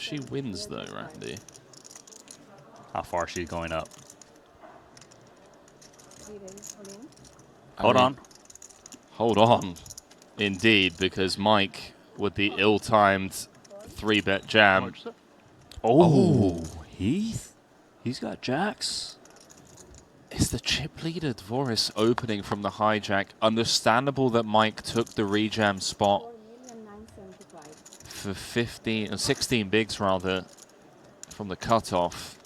she wins, though, Randy. How far is she going up? Hold on. Indeed, because Mike, with the ill-timed 3-bet jam. Oh, Heath? He's got jacks. It's the chip leader, Dvoris, opening from the hijack. Understandable that Mike took the rejam spot for 16 bigs, rather, from the cutoff.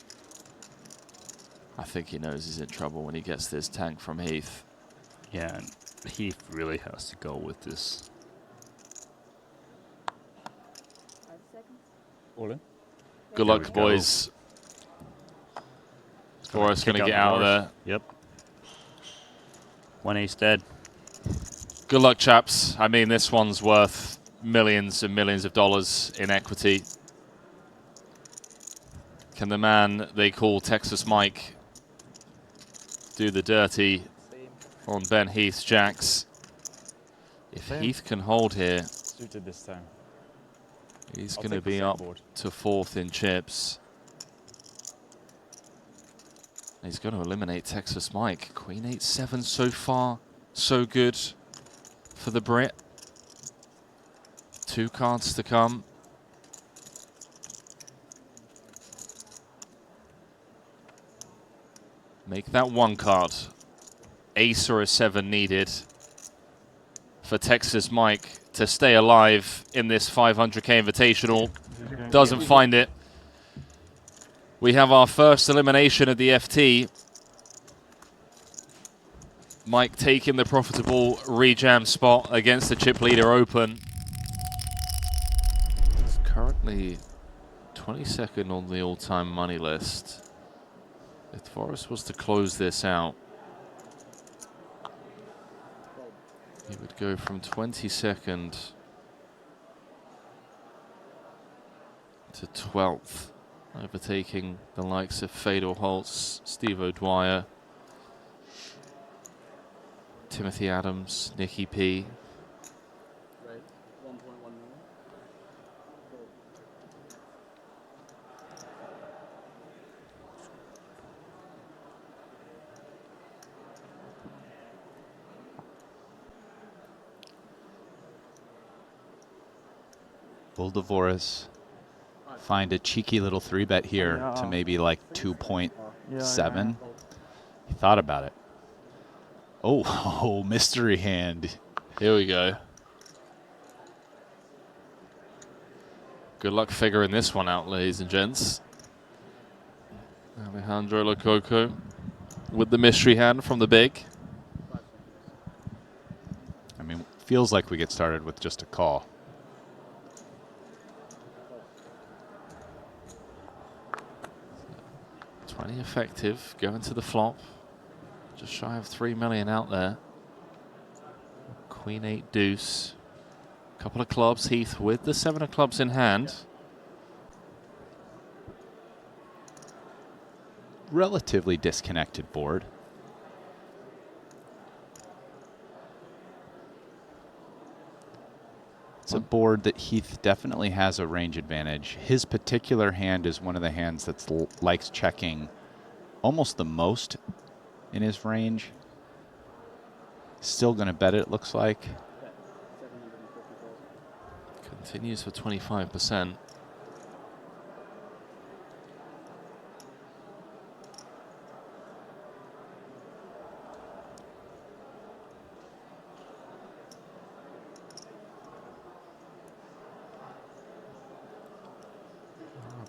I think he knows he's in trouble when he gets this tank from Heath. Yeah, and Heath really has to go with this. All in. Good luck, boys. Dvoris going to get out of there. Yep. 1 ace dead. Good luck, chaps. I mean, this one's worth millions and millions of dollars in equity. Can the man they call Texas Mike do the dirty on Ben Heath's jacks? If Heath can hold here, he's going to be up to 4th in chips. He's going to eliminate Texas Mike. Queen 8-7 so far. So good for the Brit. 2 cards to come. Make that 1 card. Ace or a 7 needed for Texas Mike to stay alive in this 500k Invitational. Doesn't find it. We have our first elimination of the FT. Mike taking the profitable rejam spot against the chip leader open. It's currently 22nd on the all-time money list. If Forrest was to close this out, he would go from 22nd to 12th, overtaking the likes of Fedor Holtz, Steve O'Dwyer, Timothy Adams, Nicky P. Will Dvoris find a cheeky little 3-bet here to maybe like 2.7? He thought about it. Oh, mystery hand. Here we go. Good luck figuring this one out, ladies and gents. Alejandro Lococo with the mystery hand from the big. I mean, feels like we get started with just a call. Effective, going to the flop. Just shy of 3 million out there. Queen 8 deuce. Couple of clubs, Heath with the 7 of clubs in hand. Relatively disconnected board. It's a board that Heath definitely has a range advantage. His particular hand is one of the hands that likes checking almost the most in his range. Still going to bet it looks like. Continues for 25%.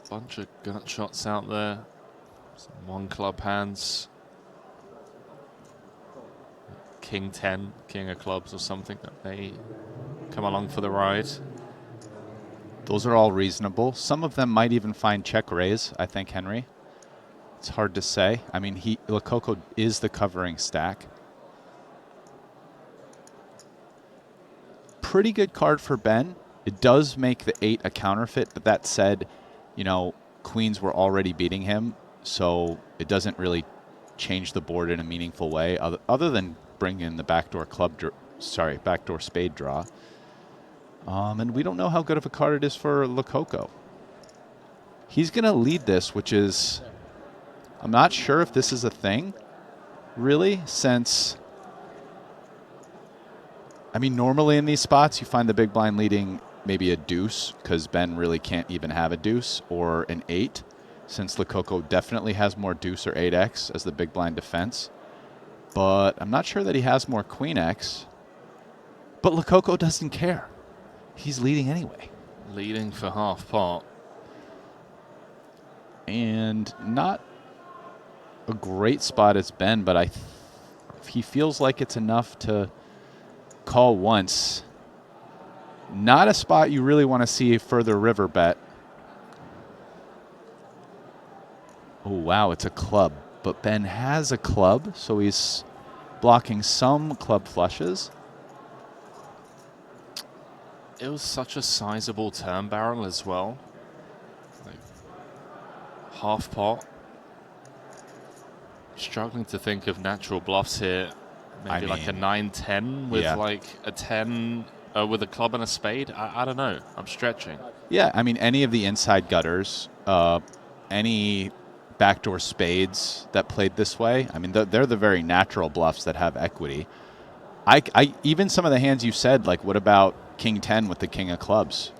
Bunch of gut shots out there. Some 1 club hands. King 10, king of clubs or something that may come along for the ride. Those are all reasonable. Some of them might even find check raise, I think, Henry. It's hard to say. I mean, Lococo is the covering stack. Pretty good card for Ben. It does make the 8 a counterfeit, but that said, you know, queens were already beating him, so it doesn't really change the board in a meaningful way, other than bring in the backdoor backdoor spade draw. And we don't know how good of a card it is for Lococo. He's going to lead this, which is, I'm not sure if this is a thing, really, since, I mean, normally in these spots, you find the big blind leading maybe a deuce, because Ben really can't even have a deuce, or an 8, since Lococo definitely has more deuce or 8x as the big blind defense. But I'm not sure that he has more queen x. But Lococo doesn't care. He's leading anyway. Leading for half pot. And not a great spot it's been, but he feels like it's enough to call once. Not a spot you really want to see a further river bet. Oh, wow, it's a club. But Ben has a club, so he's blocking some club flushes. It was such a sizable turn barrel as well. Like, half pot. Struggling to think of natural bluffs here. Maybe like a 9-10 with like a 10 with a club and a spade. I don't know. I'm stretching. Yeah, I mean, any of the inside gutters, any backdoor spades that played this way, I mean, they're the very natural bluffs that have equity. Even some of the hands you said, like what about King 10 with the king of clubs?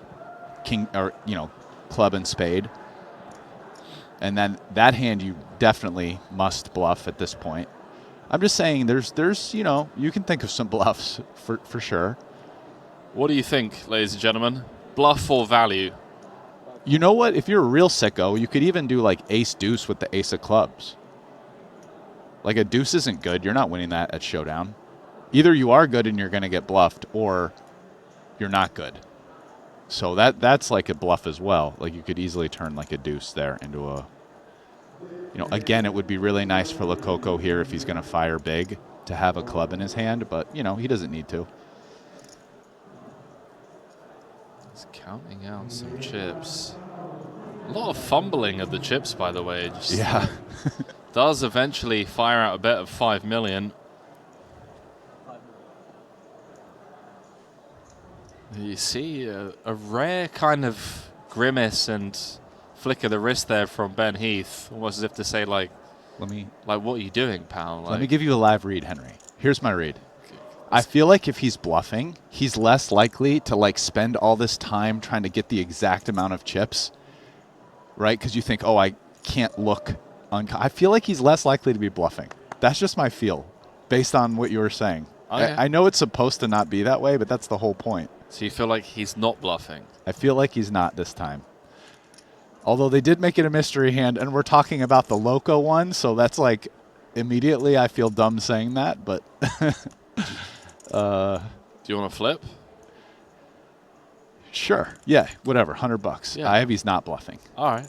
Club and spade. And then that hand you definitely must bluff at this point. I'm just saying there's you can think of some bluffs for sure. What do you think, ladies and gentlemen? Bluff or value? You know what? If you're a real sicko, you could even do like ace deuce with the ace of clubs. Like a deuce isn't good. You're not winning that at showdown. Either you are good and you're going to get bluffed, or you're not good. So that's like a bluff as well. Like you could easily turn like a deuce there into a, again, it would be really nice for Lococo here if he's going to fire big to have a club in his hand, but, he doesn't need to. He's counting out some chips. A lot of fumbling of the chips, by the way. Yeah. Does eventually fire out a bet of 5 million. You see a rare kind of grimace and flick of the wrist there from Ben Heath, almost as if to say, like, what are you doing, pal? Let me give you a live read, Henry. Here's my read. I feel like if he's bluffing, he's less likely to like spend all this time trying to get the exact amount of chips, right? Because you think, oh, I can't look. I feel like he's less likely to be bluffing. That's just my feel, based on what you were saying. Okay. I know it's supposed to not be that way, but that's the whole point. So you feel like he's not bluffing? I feel like he's not this time. Although they did make it a mystery hand, and we're talking about the Loco one, so that's like immediately I feel dumb saying that, but... do you want to flip? Sure. Yeah, whatever. $100. Yeah. I have he's not bluffing. All right.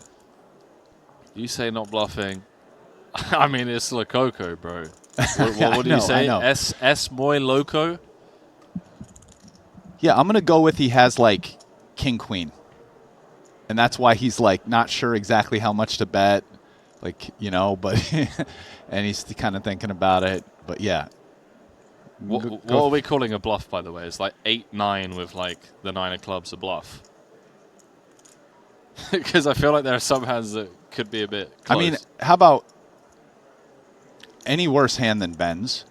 You say not bluffing. I mean, it's Lococo, bro. What do you say? S muy loco? Yeah, I'm going to go with he has like king queen. And that's why he's like not sure exactly how much to bet. Like, but and he's kind of thinking about it. But yeah. What are we calling a bluff, by the way? It's like 8-9 with like the 9 of clubs a bluff. Because I feel like there are some hands that could be a bit close. I mean, how about any worse hand than Ben's?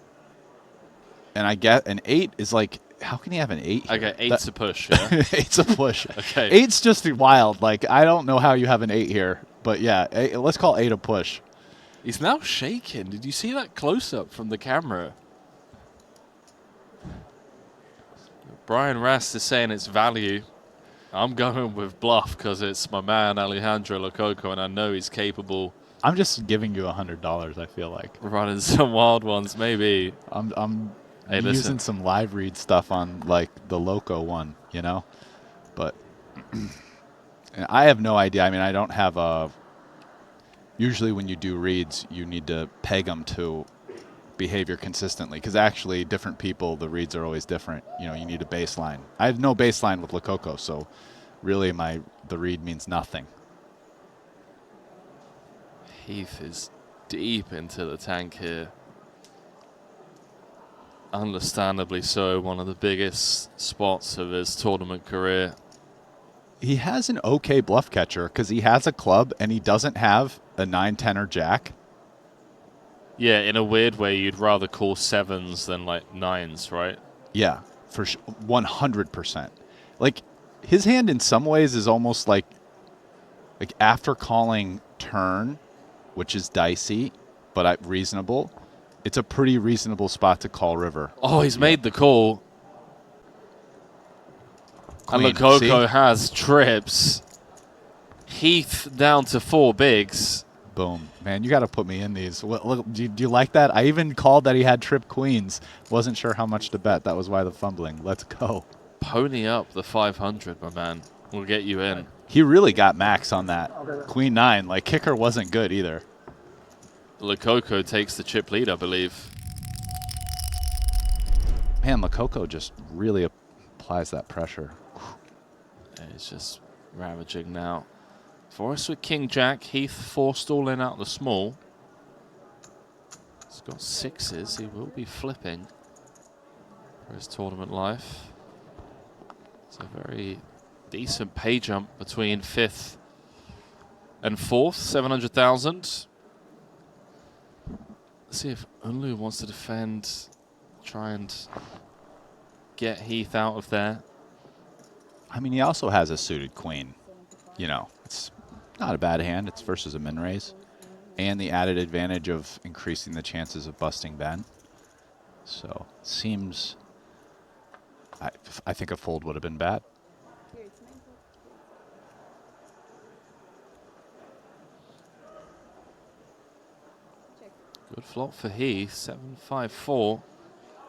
And I get an 8 is like, how can you have an 8 here? Okay, 8's a push, yeah? 8's a push. Okay. 8's just wild. Like, I don't know how you have an 8 here. But yeah, let's call 8 a push. He's now shaking. Did you see that close-up from the camera? Brian Rast is saying it's value. I'm going with bluff because it's my man Alejandro Lococo, and I know he's capable. I'm just giving you $100. I feel like running some wild ones, maybe. I'm hey, using some live read stuff on like the Loco one, but I have no idea. I mean, I don't have a. Usually, when you do reads, you need to peg them to behavior consistently, because actually different people, the reads are always different. You need a baseline. I have no baseline with Lococo, so really the read means nothing. Heath is deep into the tank here. Understandably so, one of the biggest spots of his tournament career. He has an okay bluff catcher because he has a club and he doesn't have a 9, 10, or jack. Yeah, in a weird way, you'd rather call 7s than like 9s, right? Yeah, for 100%. Like, his hand in some ways is almost like after calling turn, which is dicey, but reasonable, it's a pretty reasonable spot to call river. Oh, he's made the call. Queen, and Lococo see? has trips. Heath down to 4 bigs. Boom. Man, you got to put me in these. Look, do you like that? I even called that he had trip queens. Wasn't sure how much to bet. That was why the fumbling. Let's go. Pony up the 500, my man. We'll get you in. He really got max on that. Queen 9. Like, kicker wasn't good either. Lococo takes the chip lead, I believe. Man, Lococo just really applies that pressure. Yeah, he's just ravaging now. Forrest with King Jack. Heath forced all in out the small. He's got 6s. He will be flipping for his tournament life. It's a very decent pay jump between 5th and 4th. 700,000. Let's see if 𝐬𝐿 wants to defend. Try and get Heath out of there. I mean, he also has a suited queen. You know, it's not a bad hand. It's versus a min raise. And the added advantage of increasing the chances of busting Ben. So, seems... I think a fold would have been bad. Good flop for Heath. 7-5-4.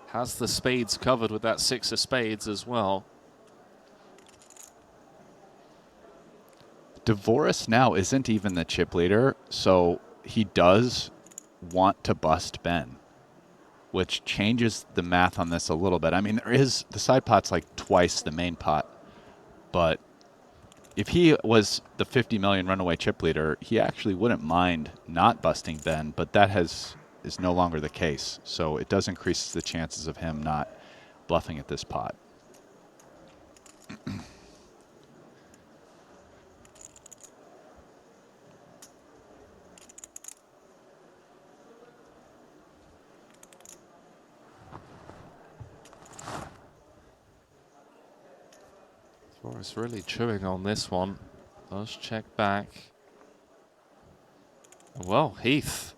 Has the spades covered with that 6 of spades as well. Dvoris now isn't even the chip leader, so he does want to bust Ben, which changes the math on this a little bit. I mean, there is the side pot's like twice the main pot, but if he was the 50 million runaway chip leader, he actually wouldn't mind not busting Ben, but that is no longer the case. So it does increase the chances of him not bluffing at this pot. Forrest really chewing on this one. Does check back. Well, Heath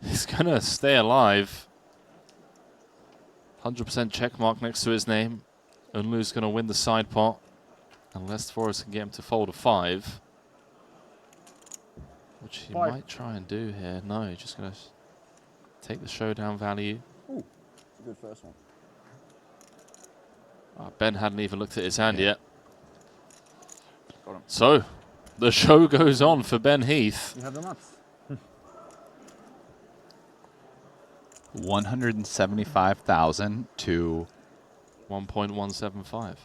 is going to stay alive. 100% check mark next to his name. 𝐬𝐿's going to win the side pot. Unless Forrest can get him to fold a 5. Which he might try and do here. No, he's just going to take the showdown value. Ooh, good first one. Oh, Ben hadn't even looked at his hand yet. So, the show goes on for Ben Heath. You have the nuts. 175,000 to 1.175.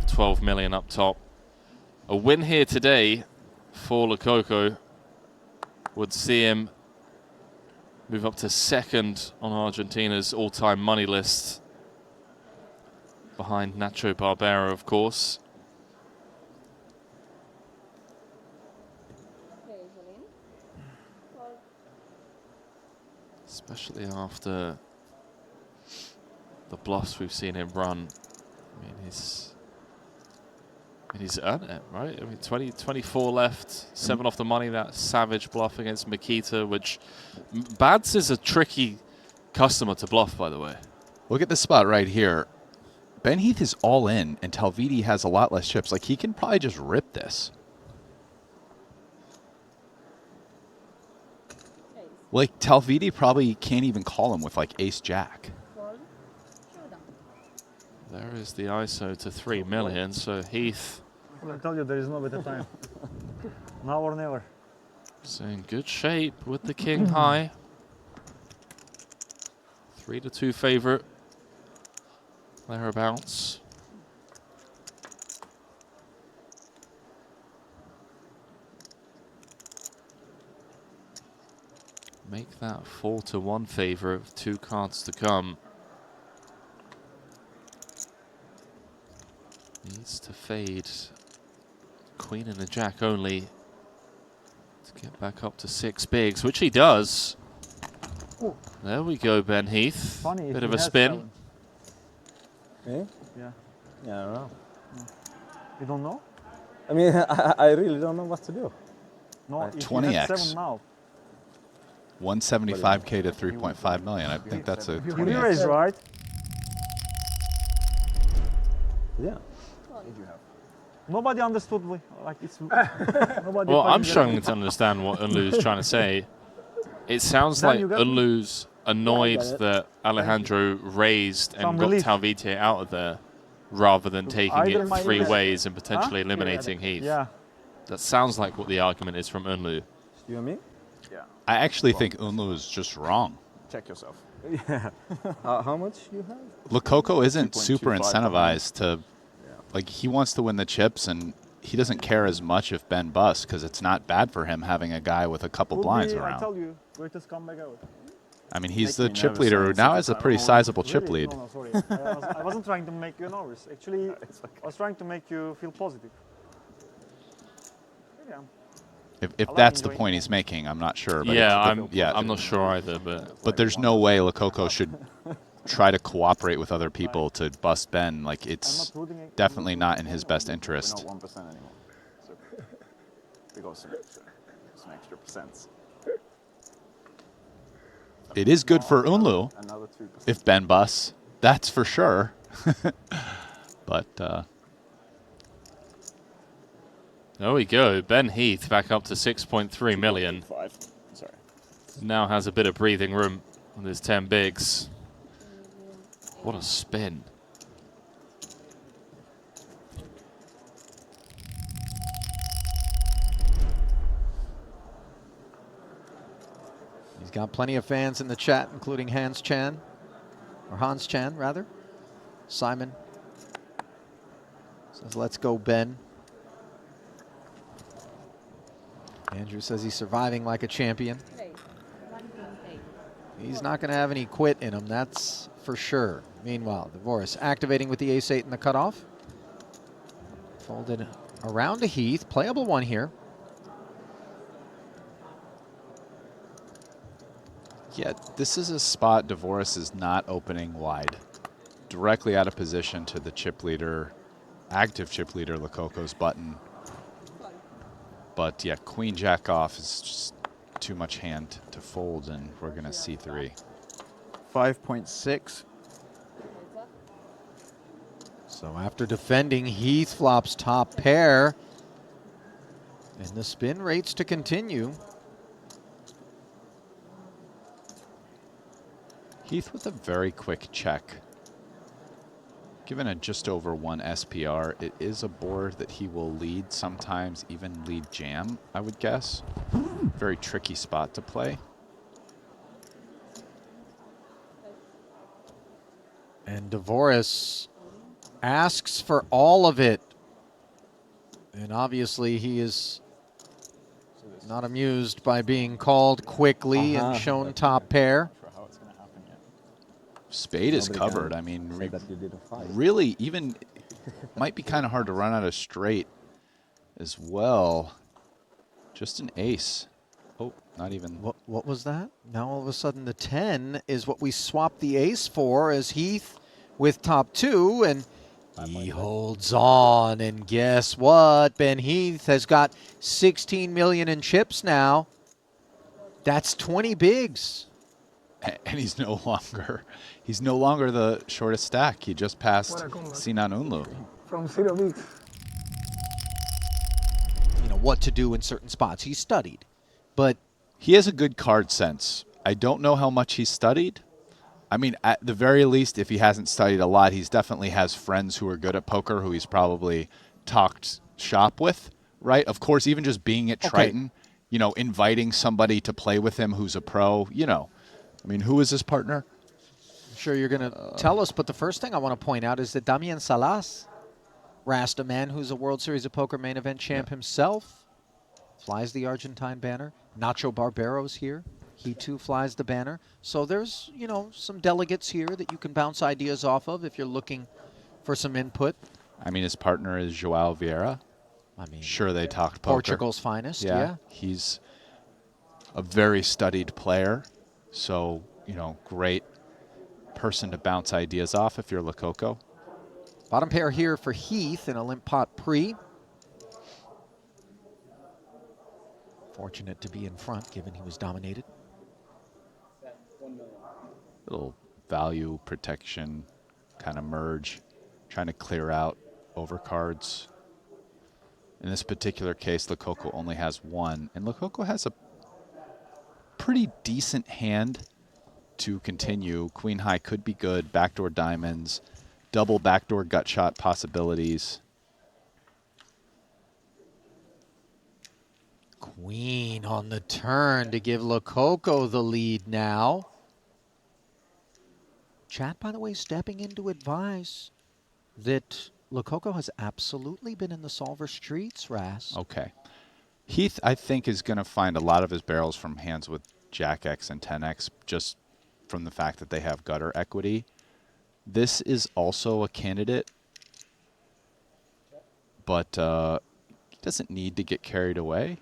12 million up top. A win here today for Lococo would see him move up to 2nd on Argentina's all-time money list, behind Nacho Barbera, of course. Especially after the bluffs we've seen him run. I mean, he's earned it, right? I mean, 24 left, 7 off the money. That savage bluff against Makita, which 𝐃𝐨𝐧'𝐿 is a tricky customer to bluff, by the way. look at this spot right here. Ben Heath is all in, and Talviti has a lot less chips. Like, he can probably just rip this. Like, Talviti probably can't even call him with, like, ace-jack. There is the ISO to 3 million, so Heath... I tell you, there is no better time. Now or never. is in good shape with the king high. 3-2 favorite. Thereabouts. Make that 4-1 favorite with 2 cards to come. Needs to fade queen and a jack only to get back up to 6 bigs, which he does. Ooh. There we go, Ben Heath. Funny if Bit he of a has spin. 7. Me? Yeah. Yeah, I don't know. You don't know? I mean, I really don't know what to do. No, if 20x. you have 7 now. 175K to 3.5 million. I think that's a You 20x. raise, right? Yeah. Nobody understood. Like it's. Nobody. Well, I'm finding struggling to understand what 𝐿𝐮𝐬's trying to say. It sounds Then like you got me. 𝐿𝐮𝐬's annoyed got it. that Alejandro raised and Some got relief. 𝐿𝐽𝐵𝐷 out of there rather than taking Either it my 3 ears- ways and potentially Huh? eliminating Heath. Yeah. That sounds like what the argument is from 𝐿𝐮𝐬. You and me? I actually think 𝐿𝐮𝐬 is just wrong. Check yourself. Yeah. How much you have? Lococo isn't super 2.25 incentivized to, like, he wants to win the chips, and he doesn't care as much if Ben busts because it's not bad for him having a guy with a couple Would blinds be, I around. tell you, greatest comeback ever. I mean, he's Make the me chip nervous leader on who the now second has a time. pretty No, sizable chip really? lead. No, sorry. I wasn't trying to make you nervous. Actually, I was trying to make you feel positive. Yeah. If like that's the enjoying point it. he's making, I'm not sure. But Yeah, yeah, I'm not sure either, but But there's no way Lococo should try to cooperate with other people to bust Ben. Like, I'm it's not rooting it. definitely not in his best We're interest. not 1% anymore. So we got some extra percents. It is good for 𝐿𝐮𝐬 Another 2%. if Ben busts. That's for sure. But there we go. Ben Heath back up to 6.3 million. 5. Sorry. Now has a bit of breathing room on his 10 bigs. What a spin. He's got plenty of fans in the chat, including 𝐻𝐻𝐻, or Hans-Chan, rather. Simon says, let's go, Ben. Andrew says he's surviving like a champion. He's not going to have any quit in him, that's for sure. Meanwhile, Dvoris activating with the ace-8 in the cutoff. Folded around to Heath. Playable one here. yeah, this is a spot Dvoris is not opening wide. Directly out of position to the chip leader, active chip leader, Lococo's button. But yeah, queen jack off is just too much hand to fold, and we're going to C3. 5.6. So after defending, Heath flops top pair. And the spin rates to continue. Heath with a very quick check. Given a just over 1 SPR, it is a board that he will lead, sometimes even lead jam, I would guess. Very tricky spot to play. And Dvoris asks for all of it. And obviously he is not amused by being called quickly and shown top pair. For how it's going to happen yet. Spade is Nobody covered. can I mean, say that you did a 5. really, even might be kind of hard to run out of straight as well. Just an ace. Oh, not even. What was that? Now all of a sudden the 10 is what we swapped the ace for, as Heath with top 2, and he holds on. And guess what? Ben Heath has got 16 million in chips now. That's 20 bigs. And he's no longer the shortest stack. He just passed Sinan 𝐿𝐮𝐬. From 0 weeks. You know what to do in certain spots. He studied, but He has a good card sense. I don't know how much he's studied. I mean, at the very least, if he hasn't studied a lot, he's definitely has friends who are good at poker who he's probably talked shop with, right? Of course, even just being at Triton, you know, inviting somebody to play with him who's a pro, you know. I mean, who is his partner? I'm sure you're going to tell us. But the first thing I want to point out is that Damian Salas, Rasta man who's a World Series of Poker main event champ himself, flies the Argentine banner. Nacho Barbero's here. He too flies the banner. So there's, you know, some delegates here that you can bounce ideas off of if you're looking for some input. I mean, his partner is João Vieira. I mean, Sure, they talked poker. Portugal's finest, yeah. He's a very studied player, so, you know, great person to bounce ideas off if you're Lococo. Bottom pair here for Heath in a limp pot pre. Fortunate to be in front, given he was dominated. Little value protection kind of merge, trying to clear out overcards. In this particular case, Lococo only has one, and Lococo has a pretty decent hand to continue. Queen high could be good, backdoor diamonds, double backdoor gut shot possibilities. Queen on the turn to give Lococo the lead now. Chat, by the way, stepping in to advise that Lococo has absolutely been in the solver streets, Ras. Okay. Heath, I think, is going to find a lot of his barrels from hands with Jack X and 10X, just from the fact that they have gutter equity. This is also a candidate, but he doesn't need to get carried away.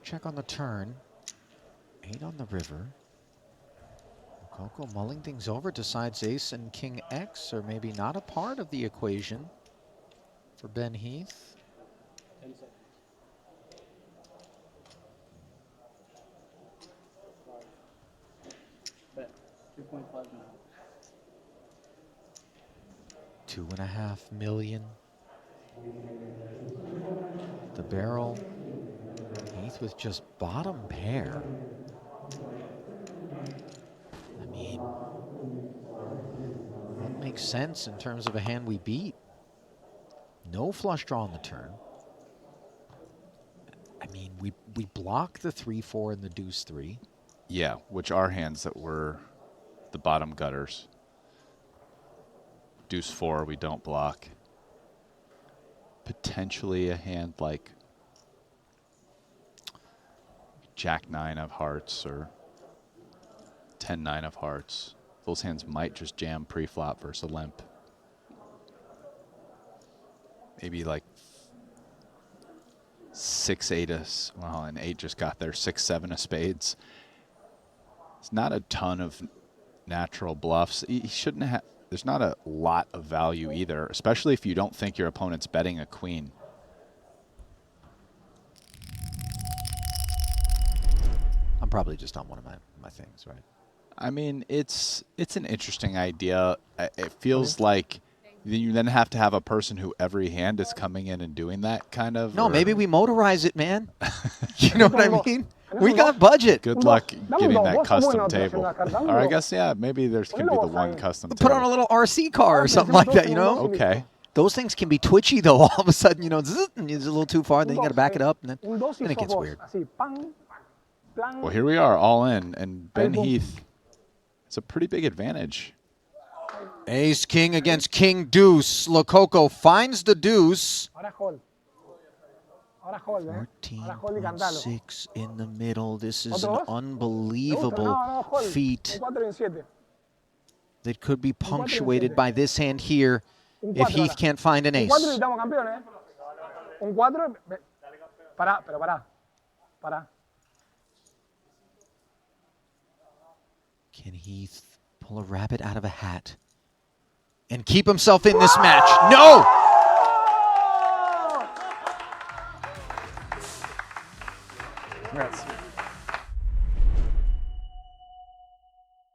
Check on the turn. 8 on the river. Lococo mulling things over, decides ace and king X are maybe not a part of the equation for Ben Heath. $2.5 million. The barrel. Heath with just bottom pair. I mean, that makes sense in terms of a hand we beat. No flush draw on the turn. I mean, we block the 3-4 and the deuce 3. Yeah, which are hands that were the bottom gutters. Deuce 4 we don't block. Potentially a hand like Jack 9 of hearts or 10-9 of hearts. Those hands might just jam pre-flop versus a limp. Maybe like 6-8 well, and 8 just got there. 6-7 of spades. It's not a ton of natural bluffs. He shouldn't have. There's not a lot of value either, especially if you don't think your opponent's betting a queen. I'm probably just on one of my things, right? I mean, it's an interesting idea. It feels like you then have to have a person who every hand is coming in and doing that kind of. No, maybe we motorize it, man. You know what I mean? We got budget. Good luck getting that custom table. Or I guess, yeah, maybe there's can be the one custom Put table. on a little RC car or something like that, you know? Okay. Those things can be twitchy, though. All of a sudden, you know, zzz, and it's a little too far, then you got to back it up, and then it gets weird. Well, here we are, all in, and Ben Heath. It's a pretty big advantage. Ace king against king deuce. Lococo finds the deuce. 14.6 in the middle. This is an unbelievable feat that could be punctuated by this hand here if Heath can't find an ace. Can Heath pull a rabbit out of a hat and keep himself in this match? No! Congrats.